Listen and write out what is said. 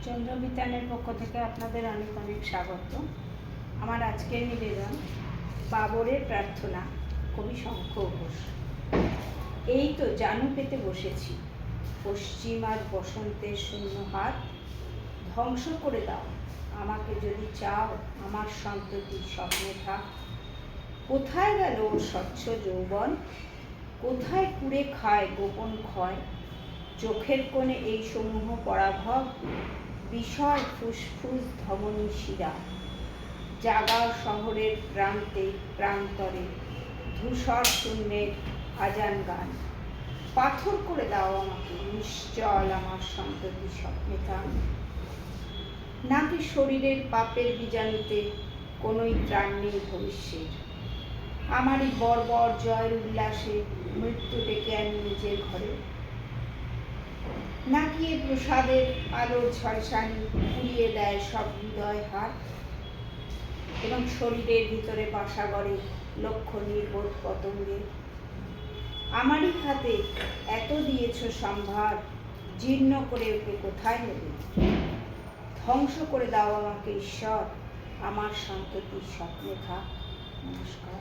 চন্দ্রবিতানের পক্ষ থেকে আপনাদের অনেক অনেক স্বাগত। আমার আজকের নিবেদন বাবরের প্রার্থনা, কবি শঙ্খ ঘোষ। এই তো জানু পেতে বসেছি, পশ্চিম আর বসন্তের শূন্য হাত, ধ্বংস করে দাও আমাকে যদি চাও, আমার সন্ততি স্বপ্নে থাক। কোথায় গেল ওর স্বচ্ছ যৌবন, কোথায় কুড়ে খায় গোপন ক্ষয়, চোখের কোণে এই সমূহ পরাভব, বিষয় ফুসফুস ধমনী শিরা, জাগা শহরের প্রান্তে প্রান্তরে, ধূসর শূন্যের আজান গান। পাথর করে দাও আমাকে নিশ্চল আমার সন্ততি স্বপ্নে থাক। নাকি শরীরের পাপের বীজাণুতে কোনোই ত্রাণ নেই ভবিষ্যের, আমারই বর্বর জয়ের উল্লাসে মৃত্যু ডেকে আনি নিজের ঘরে। নাকি এ প্রসাদের আলোর ঝলসানি পুড়িয়ে দেয় সব হৃদয় হাত, এবং শরীরের ভিতরে বাসা গড়ে লক্ষ্য নির্বোধ পতঙ্গে। আমারই হাতে এত দিয়েছ সম্ভার, জীর্ণ করে ওকে কোথায় নেবে? ধ্বংস করে দাও আমাকে ঈশ্বর, আমার সন্ততি স্বপ্নে থাক। নমস্কার।